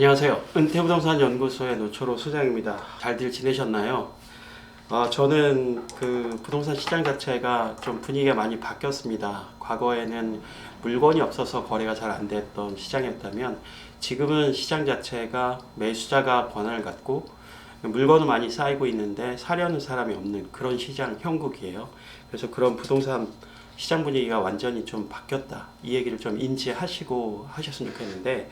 안녕하세요. 은퇴부동산연구소의 노초로 소장입니다. 잘들 지내셨나요? 저는 그 부동산 시장 자체가 좀 분위기가 많이 바뀌었습니다. 과거에는 물건이 없어서 거래가 잘 안 됐던 시장이었다면 지금은 시장 자체가 매수자가 권한을 갖고 물건은 많이 쌓이고 있는데 사려는 사람이 없는 그런 시장 형국이에요. 그래서 그런 부동산 시장 분위기가 완전히 좀 바뀌었다. 이 얘기를 좀 인지하시고 하셨으면 좋겠는데,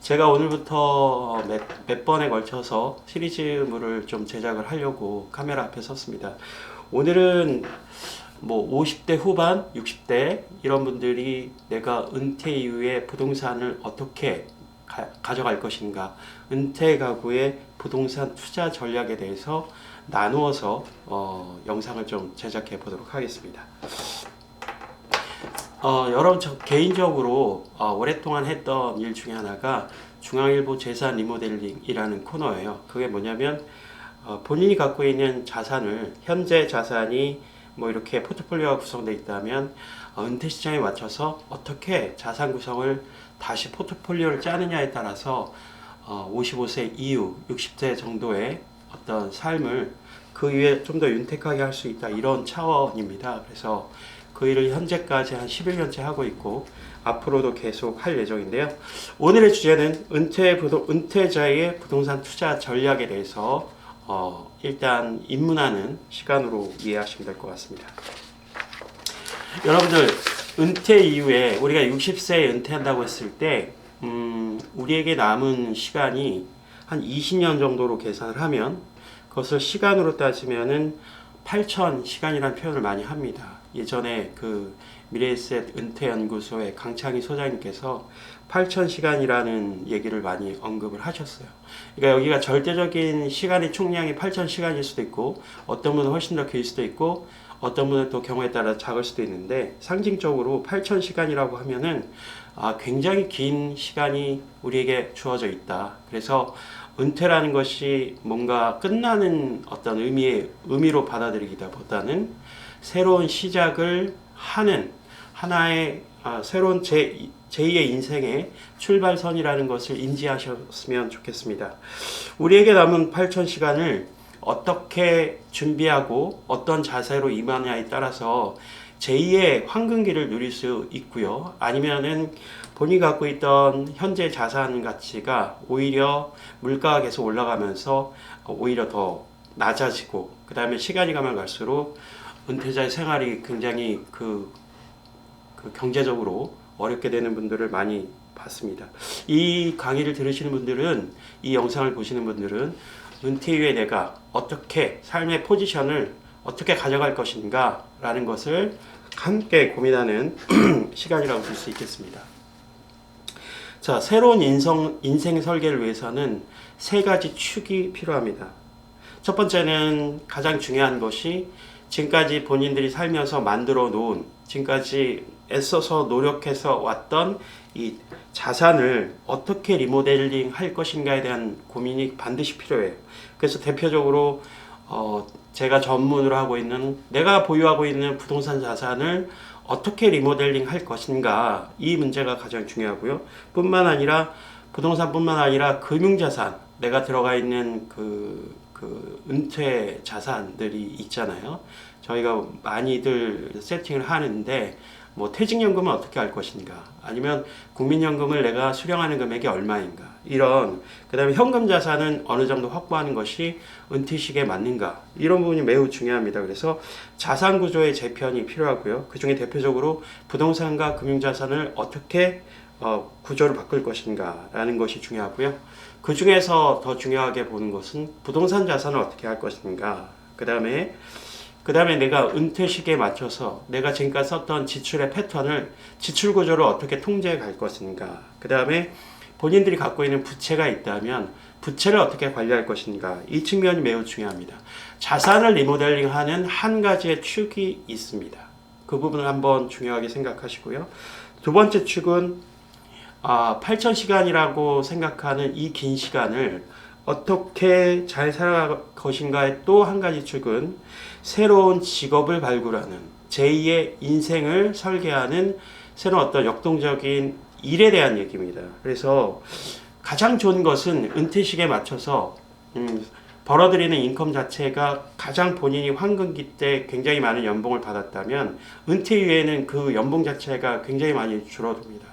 제가 오늘부터 몇 번에 걸쳐서 시리즈물을 좀 제작을 하려고 카메라 앞에 섰습니다. 오늘은 뭐 50대 후반, 60대 이런 분들이 내가 은퇴 이후에 부동산을 어떻게 가져갈 것인가, 은퇴 가구의 부동산 투자 전략에 대해서 나누어서 영상을 좀 제작해 보도록 하겠습니다. 여러분, 저 개인적으로 오랫동안 했던 일 중에 하나가 중앙일보 재산 리모델링이라는 코너예요. 그게 뭐냐면 본인이 갖고 있는 자산을, 현재 자산이 뭐 이렇게 포트폴리오가 구성되어 있다면 은퇴 시장에 맞춰서 어떻게 자산 구성을 다시 포트폴리오를 짜느냐에 따라서 55세 이후 60세 정도의 어떤 삶을 그 이후에 좀 더 윤택하게 할 수 있다, 이런 차원입니다. 그래서 그 일을 현재까지 한 11년째 하고 있고 앞으로도 계속 할 예정인데요. 오늘의 주제는 은퇴자의 부동산 투자 전략에 대해서 일단 입문하는 시간으로 이해하시면 될 것 같습니다. 여러분들, 은퇴 이후에 우리가 60세에 은퇴한다고 했을 때 우리에게 남은 시간이 한 20년 정도로 계산을 하면, 그것을 시간으로 따지면은 8,000시간이라는 표현을 많이 합니다. 예전에 그 미래에셋 은퇴연구소의 강창희 소장님께서 8,000시간이라는 얘기를 많이 언급을 하셨어요. 그러니까 여기가 절대적인 시간의 총량이 8,000시간일 수도 있고, 어떤 분은 훨씬 더 길 수도 있고, 어떤 분은 또 경우에 따라 작을 수도 있는데, 상징적으로 8,000시간이라고 하면은 굉장히 긴 시간이 우리에게 주어져 있다. 그래서 은퇴라는 것이 뭔가 끝나는 어떤 의미로 받아들이기보다는 새로운 시작을 하는 하나의 새로운 제2의 인생의 출발선이라는 것을 인지하셨으면 좋겠습니다. 우리에게 남은 8,000시간을 어떻게 준비하고 어떤 자세로 임하냐에 따라서 제2의 황금기를 누릴 수 있고요. 아니면은 본인이 갖고 있던 현재 자산 가치가 오히려 물가가 계속 올라가면서 오히려 더 낮아지고, 그 다음에 시간이 가면 갈수록 은퇴자의 생활이 굉장히 그 경제적으로 어렵게 되는 분들을 많이 봤습니다. 이 강의를 들으시는 분들은, 이 영상을 보시는 분들은 은퇴 이후에 내가 어떻게 삶의 포지션을 어떻게 가져갈 것인가 라는 것을 함께 고민하는 시간이라고 볼 수 있겠습니다. 자, 새로운 인생 설계를 위해서는 세 가지 축이 필요합니다. 첫 번째는, 가장 중요한 것이 지금까지 본인들이 살면서 만들어 놓은, 지금까지 애써서 노력해서 왔던 이 자산을 어떻게 리모델링 할 것인가에 대한 고민이 반드시 필요해요. 그래서 대표적으로 제가 전문으로 하고 있는, 내가 보유하고 있는 부동산 자산을 어떻게 리모델링 할 것인가, 이 문제가 가장 중요하고요. 부동산뿐만 아니라 금융자산, 내가 들어가 있는 그 은퇴 자산들이 있잖아요. 저희가 많이들 세팅을 하는데, 뭐 퇴직연금은 어떻게 할 것인가, 아니면 국민연금을 내가 수령하는 금액이 얼마인가, 이런, 그 다음에 현금 자산은 어느 정도 확보하는 것이 은퇴 시기에 맞는가, 이런 부분이 매우 중요합니다. 그래서 자산 구조의 재편이 필요하고요. 그 중에 대표적으로 부동산과 금융자산을 어떻게 구조를 바꿀 것인가 라는 것이 중요하고요. 그 중에서 더 중요하게 보는 것은 부동산 자산을 어떻게 할 것인가, 그 다음에 내가 은퇴 시기에 맞춰서 내가 지금까지 썼던 지출의 패턴을, 지출 구조를 어떻게 통제해 갈 것인가, 그 다음에 본인들이 갖고 있는 부채가 있다면 부채를 어떻게 관리할 것인가, 이 측면이 매우 중요합니다. 자산을 리모델링하는 한 가지의 축이 있습니다. 그 부분을 한번 중요하게 생각하시고요. 두 번째 축은 8,000시간이라고 생각하는 이 긴 시간을 어떻게 잘 살아갈 것인가의 또 한 가지 축은 새로운 직업을 발굴하는, 제2의 인생을 설계하는 새로운 어떤 역동적인 일에 대한 얘기입니다. 그래서 가장 좋은 것은 은퇴 시기에 맞춰서 벌어들이는 인컴 자체가 가장 본인이 황금기 때 굉장히 많은 연봉을 받았다면 은퇴 이후에는 그 연봉 자체가 굉장히 많이 줄어듭니다.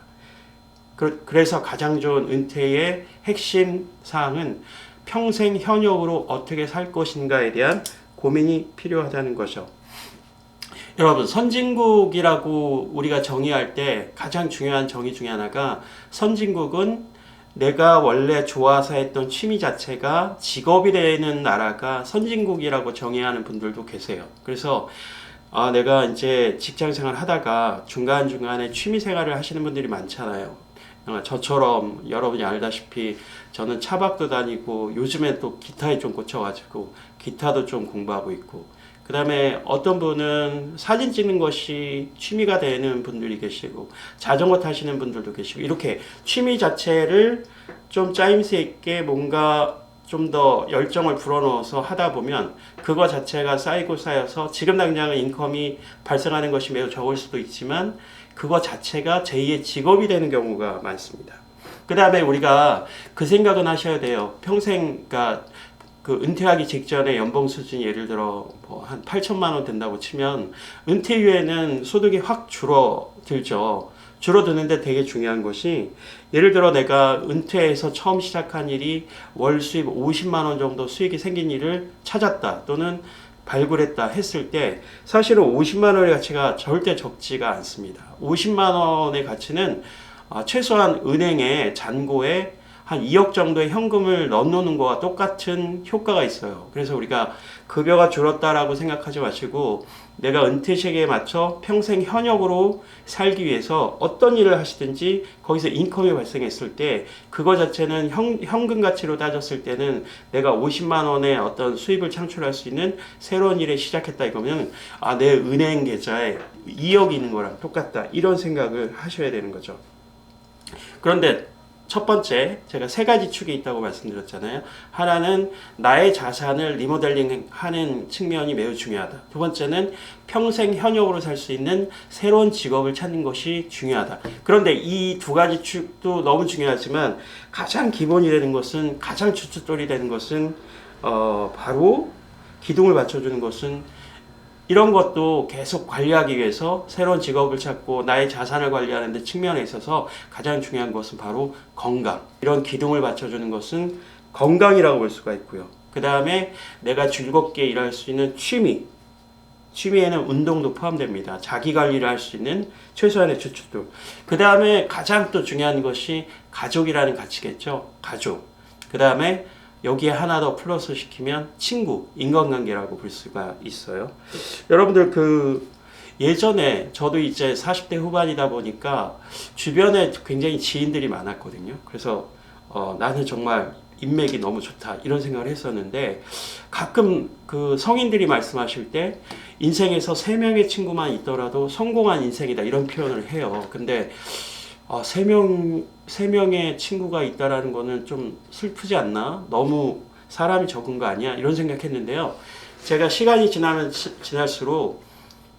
그래서 가장 좋은 은퇴의 핵심 사항은 평생 현역으로 어떻게 살 것인가에 대한 고민이 필요하다는 거죠. 여러분, 선진국이라고 우리가 정의할 때 가장 중요한 정의 중에 하나가, 선진국은 내가 원래 좋아서 했던 취미 자체가 직업이 되는 나라가 선진국이라고 정의하는 분들도 계세요. 그래서 내가 이제 직장 생활 하다가 중간중간에 취미 생활을 하시는 분들이 많잖아요. 저처럼 여러분이 알다시피 저는 차박도 다니고 요즘엔 또 기타에 좀 꽂혀가지고 기타도 좀 공부하고 있고, 그 다음에 어떤 분은 사진 찍는 것이 취미가 되는 분들이 계시고 자전거 타시는 분들도 계시고, 이렇게 취미 자체를 좀 짜임새 있게 뭔가 좀 더 열정을 불어넣어서 하다 보면 그거 자체가 쌓이고 쌓여서 지금 당장은 인컴이 발생하는 것이 매우 적을 수도 있지만 그거 자체가 제2의 직업이 되는 경우가 많습니다. 그 다음에 우리가 그 생각은 하셔야 돼요. 평생, 그러니까 그 은퇴하기 직전에 연봉 수준이 예를 들어 뭐 한 8천만 원 된다고 치면 은퇴 이후에는 소득이 확 줄어들죠. 줄어드는데 되게 중요한 것이, 예를 들어 내가 은퇴해서 처음 시작한 일이 월 수입 50만 원 정도 수익이 생긴 일을 찾았다 또는 발굴했다 했을 때 사실은 50만 원의 가치가 절대 적지가 않습니다. 50만 원의 가치는 최소한 은행에 잔고에 한 2억 정도의 현금을 넣어놓는 거와 똑같은 효과가 있어요. 그래서 우리가 급여가 줄었다라고 생각하지 마시고 내가 은퇴 시기에 맞춰 평생 현역으로 살기 위해서 어떤 일을 하시든지 거기서 인컴이 발생했을 때 그거 자체는 현금 가치로 따졌을 때는 내가 50만 원의 어떤 수입을 창출할 수 있는 새로운 일에 시작했다 이거면 내 은행 계좌에 2억이 있는 거랑 똑같다, 이런 생각을 하셔야 되는 거죠. 그런데 첫 번째, 제가 세 가지 축이 있다고 말씀드렸잖아요. 하나는 나의 자산을 리모델링 하는 측면이 매우 중요하다. 두 번째는 평생 현역으로 살 수 있는 새로운 직업을 찾는 것이 중요하다. 그런데 이 두 가지 축도 너무 중요하지만 가장 기본이 되는 것은, 가장 주춧돌이 되는 것은 바로 기둥을 받쳐주는 것은, 이런 것도 계속 관리하기 위해서 새로운 직업을 찾고 나의 자산을 관리하는 데 측면에 있어서 가장 중요한 것은 바로 건강. 이런 기둥을 받쳐주는 것은 건강이라고 볼 수가 있고요. 그 다음에 내가 즐겁게 일할 수 있는 취미. 취미에는 운동도 포함됩니다. 자기 관리를 할 수 있는 최소한의 주춧돌. 그 다음에 가장 또 중요한 것이 가족이라는 가치겠죠. 가족. 그 다음에 여기에 하나 더 플러스 시키면 친구, 인간관계라고 볼 수가 있어요. 여러분들 예전에 저도 이제 40대 후반이다 보니까 주변에 굉장히 지인들이 많았거든요. 그래서 나는 정말 인맥이 너무 좋다 이런 생각을 했었는데, 가끔 그 성인들이 말씀하실 때 인생에서 3명의 친구만 있더라도 성공한 인생이다 이런 표현을 해요. 근데 세 명의 친구가 있다라는 거는 좀 슬프지 않나? 너무 사람이 적은 거 아니야? 이런 생각했는데요. 제가 시간이 지나면 지날수록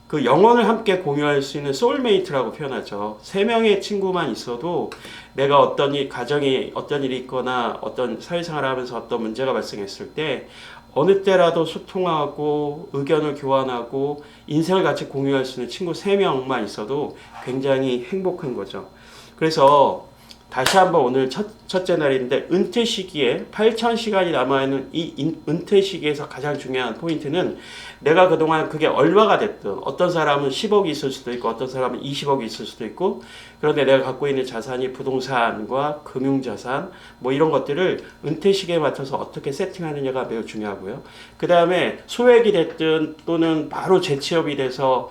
그 영혼을 함께 공유할 수 있는 소울메이트라고 표현하죠. 3명의 친구만 있어도 내가 가정에 어떤 일이 있거나 어떤 사회생활을 하면서 어떤 문제가 발생했을 때 어느 때라도 소통하고 의견을 교환하고 인생을 같이 공유할 수 있는 친구 3명만 있어도 굉장히 행복한 거죠. 그래서 다시 한번 오늘 첫째 날인데, 은퇴 시기에 8,000시간이 남아있는 이 은퇴 시기에서 가장 중요한 포인트는, 내가 그동안 그게 얼마가 됐든, 어떤 사람은 10억이 있을 수도 있고 어떤 사람은 20억이 있을 수도 있고, 그런데 내가 갖고 있는 자산이 부동산과 금융자산 뭐 이런 것들을 은퇴 시기에 맞춰서 어떻게 세팅하느냐가 매우 중요하고요. 그 다음에 소액이 됐든 또는 바로 재취업이 돼서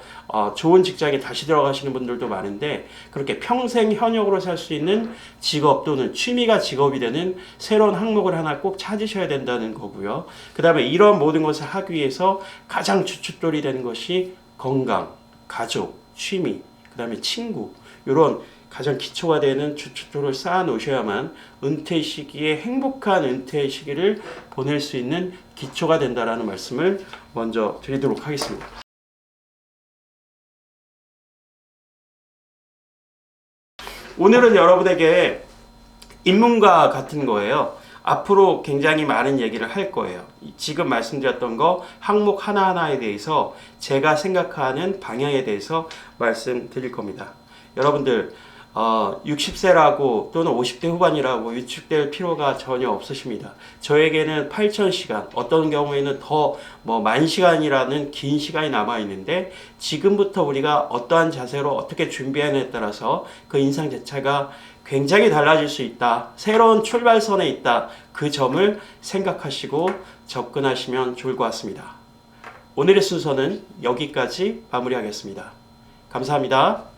좋은 직장에 다시 들어가시는 분들도 많은데, 그렇게 평생 현역으로 살 수 있는 직업 또는 취미가 직업이 되는 새로운 항목을 하나 꼭 찾으셔야 된다는 거고요. 그 다음에 이런 모든 것을 하기 위해서 가장 주춧돌이 되는 것이 건강, 가족, 취미, 그 다음에 친구, 이런 가장 기초가 되는 주춧돌을 쌓아 놓으셔야만 은퇴 시기에 행복한 은퇴 시기를 보낼 수 있는 기초가 된다라는 말씀을 먼저 드리도록 하겠습니다. 오늘은 여러분에게 입문과 같은 거예요. 앞으로 굉장히 많은 얘기를 할 거예요. 지금 말씀드렸던 거 항목 하나하나에 대해서 제가 생각하는 방향에 대해서 말씀드릴 겁니다. 여러분들 60세라고 또는 50대 후반이라고 위축될 필요가 전혀 없으십니다. 저에게는 8,000시간, 어떤 경우에는 더 10,000시간이라는 긴 시간이 남아 있는데 지금부터 우리가 어떠한 자세로 어떻게 준비하느냐에 따라서 그 인생 자체가 굉장히 달라질 수 있다. 새로운 출발선에 있다. 그 점을 생각하시고 접근하시면 좋을 것 같습니다. 오늘의 순서는 여기까지 마무리하겠습니다. 감사합니다.